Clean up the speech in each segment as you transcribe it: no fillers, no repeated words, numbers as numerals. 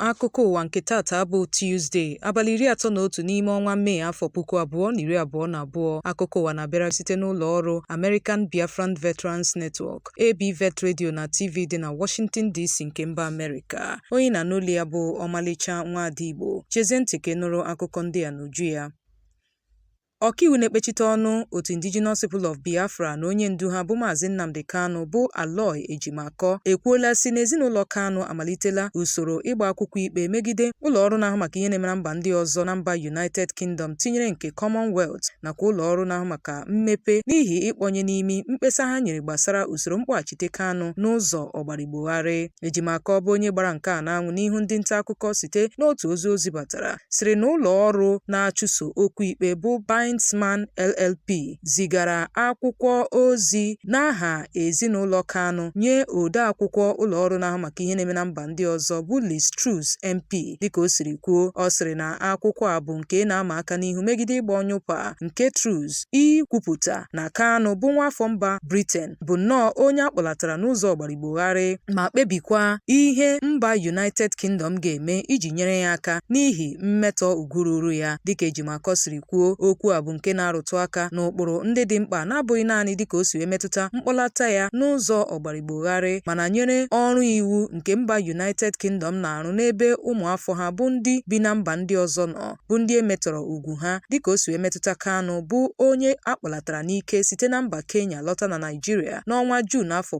Akuko Uwa nke tata bụ Tuesday, abalị 31 n'ime ọnwa Mee afọ 2022. Akuko Uwa na-abịara site n'ụlọ ọrụ American Biafran Veterans Network, ABVet Radio na TV dị na Washington DC nke mba Amerịka. Onye na n'olu ya bụ Omalicha Nwada Igbo. Chezie ntị ka nụrụ akụkọ ndị a n'uju ya. Ọkaiwu na-ekpechite ọnụ otu Indigenous People of Biafra na onye ndu ha bụ Maazị Nnamdi Kanu bụ Aloy Ejimakor ekwuola si n'ezinụlọ Kanu amalitela usoro ịgba akwụkwọ ikpe megide ụlọ ọrụ na-ahụ maka ihe na-eme na mba ndị ọzọ na mba United Kingdom tinyere nke Commonwealth nakwa ụlọ ọrụ na-ahụ maka mmepe n'ihi ịkpọnye n'imi mkpesa ha nyere gbasara usoro mkpọghachite Kanu n'ụzọ ọgbarigbogharị. Ejimakor bụ onye gbara nke a n'anwụ n'ihu ndị nta akụkọ site n'otu ozi batara sịrị na ụlọ ọrụ na-achụso okwu ikpe bụ Bindsman LLP zigara akwụkwọ ozi n'aha ezinụlọ Kanu nye ode akwụkwọ ụlọ ọrụ na-ahụ maka ihe na-eme na mba ndị ọzọ bụ Liz Truss MP. Dịka o siri kwuo, ọ sịrị na akwụkwọ a bụ nke na-ama aka n'ihu megide ịgba ọnyụkwa nke Truss ikwupụta na Kanu bụ nwaafọ mba Britain bụ nnọọ onye akpọlatara n'ụzọ ọgbarigbogharị ma kpebikwa ihe mba United Kingdom ga-eme iji nyere ya aka n'ihi mmetọ ugwu ruru ya. Dịka Ejimakor siri kwuo, okwu a bụ nke na-arụtụ aka n'ụkpụrụ ndị dị mkpa na-abụghị naanị dịka o si metụta mkpọlata ya n'ụzọ ọgbarigbogharị mana nyere ọrụ iwu nke mba United Kingdom na-arụ n'ebe ụmụafọ ha bụ ndị bi na mba ndị ọzọ nọ bụ ndị emetọrọ ugwu ha, dịka o si metụta Kanu bụ onye akpọlatara n'ike site na mba Kenya lọta na Naịjirịa n'ọnwa Juun afọ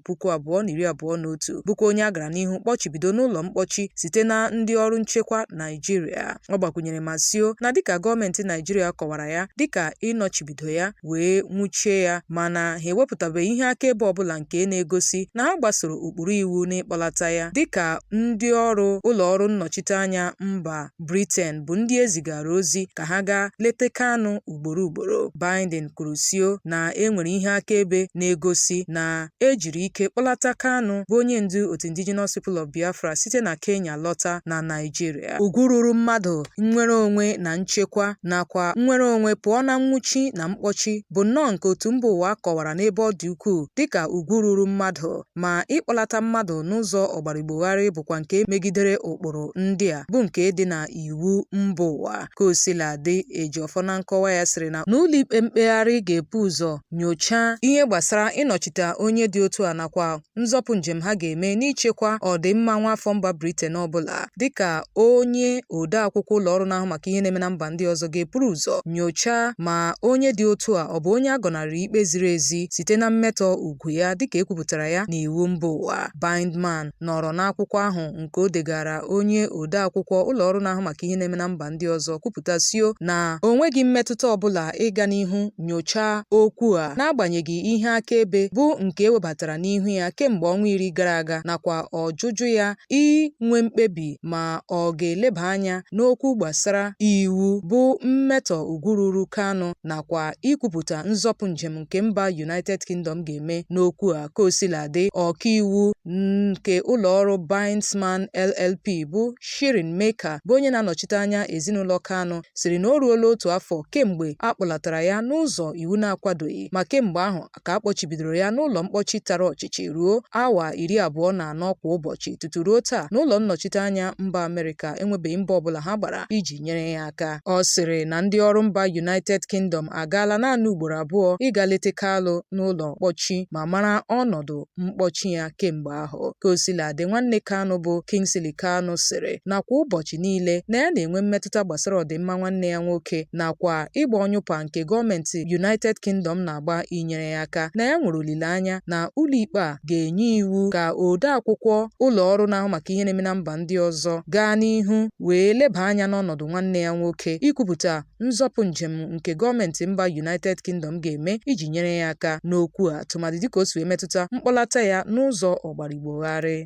2021, bụkwa onye a gara n'ihu kpọchibido n'ụlọ mkpọchi site na ndị ọrụ nchekwa Naịjirịa. Ọ gbakwunyere ma sio na dịka gọọmenti Naịjirịa kọwara ya dịka ịnọchibido ya wee nwụchie ya, mana ha ewepụtabeghị ihe akaebe ọbụla nke na-egosi na ha gbasoro ụkpụrụ iwu n'ịkpọlata ya. Dịka ndị ọrụ ụlọ ọrụ nnọchiteanya mba Britain bụ ndị ezigara ozi ka ha gaa leta Kanu ugboro. Biden kwuru sio na enwere ihe akaebe na-egosi na ejiri ike kpọlata Kanu bụ onye ndu otu Indigenous People of Biafra site na Kenya lọta na Naịjirịa. Ugwu ruru mmadụ, nnwere onwe na nchekwa nakwa nnwere onwe pụọ na nwụchi na mkpọchi bụ nnọọ nke otu mba ụwa kọwara n'ebe ọ dị ukwuu dịka ugwu ruru mmadụ, ma ịkpọlata mmadụ n'ụzọ ọgbarigbogharị bụkwa nke megidere ụkpụrụ ndị a bụ nke dị na iwu mba ụwa. Ka o sila dị, Ejiofor na nkọwa ya sịrị na ụlọikpe mkpegharị ga-ebu ụzọ nyochaa ihe gbasara ịnọchite onye dị otu a nakwa nzọpụ njem ha ga-eme n'ichekwa ọdịmma nwaafọ mba Britain ọbụla. Dịka onye ode akwụkwọ ụlọ ọrụ na-ahụ maka ihe na-eme na mba ndị ọzọ ga-eburu ụzọ nyochaa ma onye dị otu a ọ bụ onye a gọnarị ikpe ziri ezi site na mmetọ ugwu ya dịka ekwupụtara ya n'iwu mba ụwa. Bindman nọrọ n'akwụkwọ ahụ nke o degara onye ode akwụkwọ ụlọ ọrụ na-ahụ maka ihe na-eme na mba ndị ọzọ kwupụta sio na o nweghị mmetụta ọbụla ịga n'ihu nyochaa okwu a n'agbanyeghị ihe akaebe bụ nke ewebatara n'ihu ya kemgbe ọnwa 10 gara aga nakwa ọjụjụ ya inwe mkpebi ma ọ ga-eleba anya n'okwu gbasara iwu bụ mmetọ ugwu ruru Kanu nakwa ikwupụta nzọpụ njem nke mba United Kingdom ga-eme n'okwu a. Ka o sila dị, ọkaiwu nke ụlọ ọrụ Bindsman LLP bụ Shirin Meka bụ onye na-anọchite anya ezinụlọ Kanu sịrị na o ruola otu afọ kemgbe a kpọlatara ya n'ụzọ iwu na-akwadoghị, ma kemgbe ahụ ka a kpọchibidoro ya n'ụlọ mkpọchi tara ọchịchị ruo awa 24 kwa ụbọchị tutu ruo taa n'ụlọ nnọchite anya mba Amerịka enwebeghị mba ọbụla ha gbara iji nyere ya aka. Ọ sịrị na ndị ọrụ mba United Kingdom agaala naanị ugboro abụọ ịga leta Kanu n'ụlọ mkpọchi ma mara ọnọdụ mkpọchi ya kemgbe ahụ. Ka o sila dị, nwanne Kanu bụ Kingsley Kanu sịrị na kwa ụbọchị niile na ya na-enwe mmetụta gbasara ọdịmma nwanne ya nwoke nakwa ịgba ọnyụkwa nke gọọmenti United Kingdom na-agba inyere ya aka, na ya nwere olileanya na ụlọikpe a ga-enye iwu ka ode akwụkwọ ụlọ ọrụ na-ahụ maka ihe na-eme na mba ndị ọzọ gaa n'ihu wee leba anya n'ọnọdụ nwanne ya nwoke ikwupụta nzọpụ njem nke gọọmenti mba United Kingdom ga-eme iji nyere ya aka n'okwu a, tụmadị dịka o si metụta mkpọlata ya n'ụzọ ọgbarigbogharị.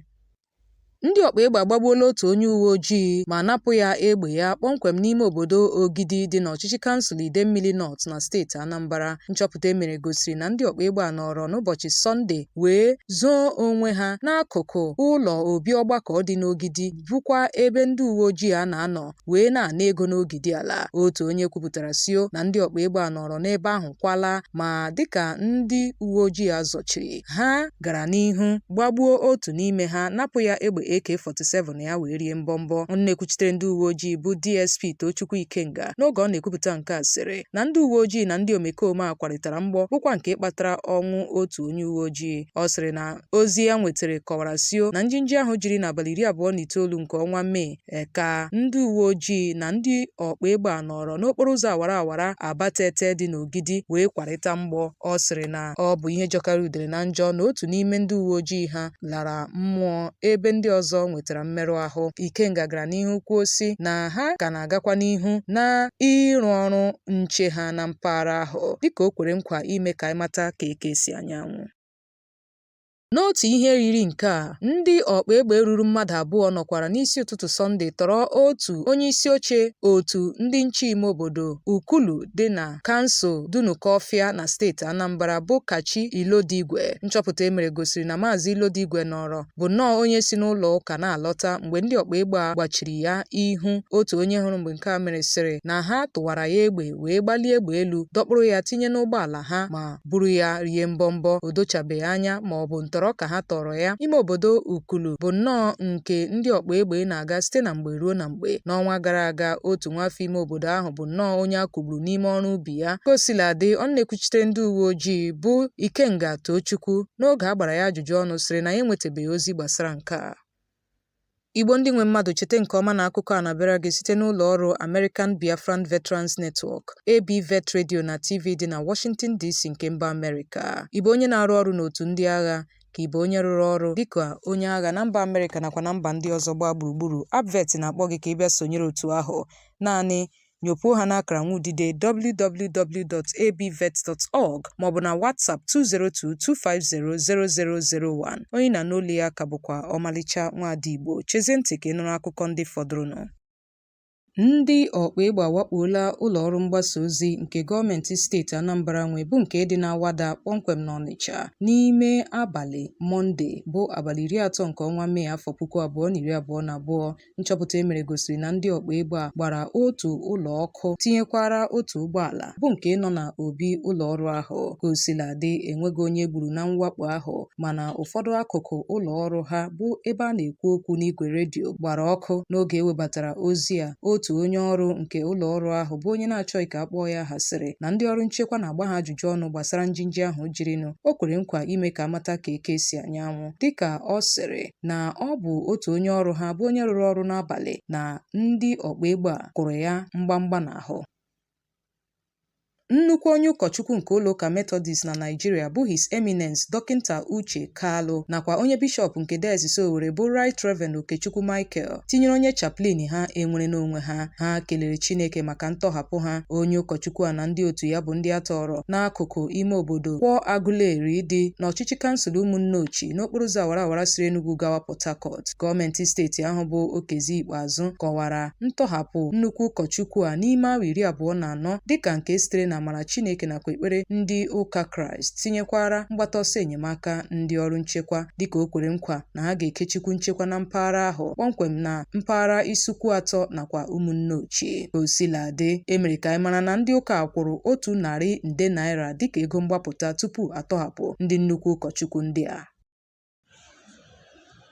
Ndị ọkpa egbe agbagbuola otu onye uwe ojii ma napụ ya egbe ya kpọmkwem n'ime obodo Ogidi dị n'ọchịchị kansụl Idemmili North na steeti Anambra. Nchọpụta emere gosiri na ndị ọkpa egbe a nọrọ n'ụbọchị Sọnde wee zoo onwe ha n'akụkụ ụlọ obi ọgbakọ dị n'Ogidi, bụkwa ebe ndị uwe ojii a na-anọ wee na-ana ego n'ogidi ala. Otu onye kwupụtara sio na ndị ọkpa egbe a nọrọ n'ebe ahụ kwala, ma dịka ndị uwe ojii azọchiri ha gara n'ihu gbagbuo otu n'ime ha napụ ya egbe AK-47 ya wee rie mbọmbọ. Onye na-ekwuchitere ndị uwe ojii bụ DSP Tochukwu Ikenga n'oge ọ na-ekwupụta nke a sịrị na ndị uwe ojii na ndị omekome a kwarịtara mgbọ bụkwa nke kpatara ọnwụ otu onye uwe ojii. Ọ sịrị na ozi ya nwetara kọwara sio na njinji ahụ jiri n'abalị 29 nke ọnwa Mee ka ndị uwe ojii na ndị ọkpa egbe a nọrọ n'okporo ụzọ awara awara Abatete dị n'Ogidi wee kwarịta mgbọ. Ọ sịrị na ọ bụ ihe jọkara udele na njọ na otu n'ime ndị uwe ojii ha lara mmụọ ebe ndị ọzọ nwetara mmerụ ahụ. Ikenga gara n'ihu kwuo sị na ha ka na-agakwa n'ihu na ịrụ ọrụ nche ha na mpaghara ahụ dịka o kwere nkwa ime ka ịmata ka eke si anyanwụ. N'otu ihe riri nke a, ndị ọkpa egbe ruru mmadụ abụọ nọkwara n'isi ụtụtụ Sọnde tọrọ otu onye isi oche otu ndị nche ime obodo Ukulu dị na kansụl Dunukọfịa na steeti Anambra bụ Kachi Ilodigwe. Nchọpụta emere gosiri na Maazị Ilodigwe nọrọ bụ nnọọ onye si n'ụlọ ụka na-alọta mgbe ndị ọkpa egbe a gbachiri ya ihu. Otu onye hụrụ mgbe nke a mere sịrị na ha tụwara ya egbe wee gbalie egbe elu dọkpụrụ ya tinye n'ụgbọala ha ma buru ya rie mbọmbọ. O dochabeghị anya ma ọ bụ ntọrọ ka ha tọrọ ya. Ime obodo Ukulu bụ nnọọ nke ndị ọkpa egbe na-aga site na mgbe ruo na mgbe. N'ọnwa gara aga, otu nwafọ ime obodo ahụ bụ nnọọ onye a kụgburu n'ime ọrụ ubi ya. Kosiladị, ọ na-ekwuchitere ndị uwe ojii bụ Ikenga Tochukwu n'oge a gbara ya ajụjụ ọnụ sịrị na ya enwetabeghị ozi gbasara nke a. Igbo ndị nwe mmadụ, cheta nke ọma na akụkọ a na-abịara gị site n'ụlọ ọrụ American Biafran Veterans Network ABVet Radio na TV dị na Washington DC nke mba Amerịka. Igbo onye na-arụ ọrụ n'otu ndị agha ka ịbụ onye rụrụ ọrụ dịka onye agha na mba Amerịka nakwa na mba ndị ọzọ gbaa gburugburu. ABVet na-akpọ gị ka ị bịa sonyere otu ahụ. Naanị nyopuo ha n'akara nwaudide www.abvet.org maọbụ na WhatsApp 202-250-0001. Onye na n'olu ya ka bụkwa Omalicha Nwada Igbo. Chezie ntị ka ị nụrụ akụkọ ndị fọdụrụnụ. Ndị ọkpa egbe awakpola ụlọ ọrụ mgbasa ozi nke gọọmenti steeti Anambra nwe bụ nke dị n'Awada kpọmkwem n'Ọnịcha n'ime abalị Mọnde bụ abalị 30 nke ọnwa Mee afọ 2022. Nchọpụta emere gosiri na ndị ọkpa egbe a gbara otu ụlọ ọkụ tinyekwara otu ụgbọala bụ nke nọ na obi ụlọ ọrụ ahụ. Kosiladị, enweghị onye gburu na mwakpo ahụ, mana ụfọdụ akụkụ ụlọ ọrụ ha bụ ebe a na-ekwu okwu n'igwe redio gbara ọkụ n'oge ewebatara ozi a. Otu onye ọrụ nke ụlọ ọrụ ahụ bụ onye na-achọghị ka akpọọ ya hasịrị na ndị ọrụ nchekwa na-agba ha ajụjụ ọnụ gbasara njinji ahụ jirinụ. O kwere nkwa ime ka amata ka eke si anyanwụ dịka ọ sịrị na ọ bụ otu onye ọrụ ha bụ onye rụrụ ọrụ n'abalị na ndị ọkpa egbe a kụrụ ya mgbamgba n'ahụ. Nnukwu onye ụkọchukwu nke ụlọụka Methodist na Nigeria bụ His Eminence Dọkịnta Uche Kalụ nakwa onye bishọp nke Diocese Owerri bụ Right Reverend Okechukwu Michael tinyere onye chaplain ha enwere n'onwe ha kelere Chineke maka ntọhapụ ha. Onye ụkọchukwu a na ndị otu ya bụ ndị a tọrọ n'akụkụ ime obodo Kwọ Agụleri dị n'ọchịchị kansụl Ụmụnne Ochi n'okporo ụzọ awara awara siri Enugu gawa Port Harcourt. Gọọmenti steeti ahụ bụ Okezi Ikpeazụ kọwara ntọhapụ nnukwu ụkọchukwu a n'ime awa 24 dịka nke sitere na amara Chineke nakwa ekpere ndị ụka Kraịst, tinyekwara mgbata ọsọ enyemaka ndị ọrụ nchekwa dịka o kwere nkwa na ha ga-ekechikwu nchekwa na mpaghara ahụ kpọmkwem na mpaghara Isukwu 3 nakwa Ụmụnne Ochi. Kosiladị, emere ka anyị mara na ndị ụka kwụrụ 100 nde naira dịka ego mgbapụta tupu atọhapụ ndị nnukwu ụkọchukwu ndị a.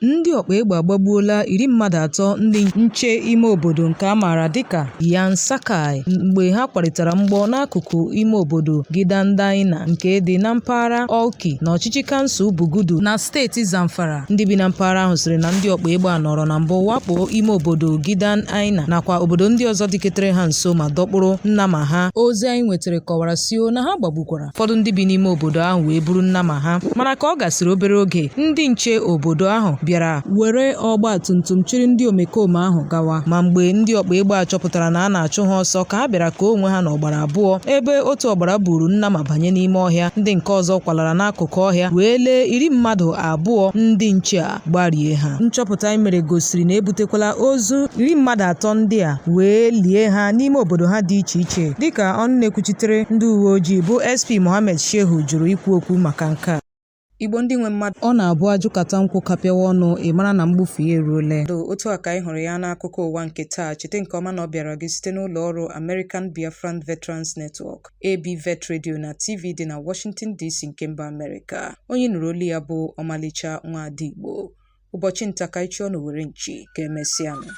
Ndị ọkpa egbe agbagbuola 10 mmadụ 3 ndị nche ime obodo nke a maara dịka Yansakai mgbe ha kwarịtara mgbọ n'akụkụ ime obodo Gidandaina nke dị na mpaghara Olki na ọchịchị kansụl Bugudu na steeti Zamfara. Ndị bi na mpaghara ahụ sịrị na ndị ọkpa egbe a nọrọ na mbụ wakpo ime obodo Gidandaina nakwa obodo ndị ọzọ dịketere ha nso ma dọkpụrụ nnama ha. Ozi anyị nwetara kọwara sio na ha gbagbukwara ụfọdụ ndị bi n'ime obodo ahụ wee buru nnama ha, mana ka ọ gasịrị obere oge ndị nche obodo ahụ bịara were ọgba tumtum chịrị ndị omekome ahụ gawa. Ma mgbe ndị ọkpa egbe a chọpụtara na a na-achụ ha ọsọ ka ha bịara ka onwe ha n'ọgbara abụọ, ebe otu ọgbara buru nnama banye n'ime ọhịa, ndị nke ọzọ kwalara n'akụkụ ọhịa wee lee 10 mmadụ 2 ndị nche a gbarie ha. Nchọpụta anyị mere gosiri na ebutekwala ozu 10 mmadụ 3 ndị a wee lie ha n'ime obodo ha dị iche iche dịka ọnụ na-ekwuchitere ndị uwe ojii bụ SP Mohammed Shehu jụrụ ikwu okwu maka nke a. Igbo ndị nwe mmadụ, ọ na-abụ ajụkata nkwụ kapịawa ọnụ ịmara na mgbufu ya eruole. Otu a ka anyị hụrụ ya n'akụkọ ụwa nke taa. Cheta nke ọma na ọ bịara gị site n'ụlọ ọrụ American Biafran Veterans Network ABVet Radio na TV dị na Washington DC nke mba Amerịka. Onye nụrụ olu ya bụ Omalicha Nwada Igbo. ụbọchị nta ka anyị chọọ n'Owere nchi ka emesịanụ.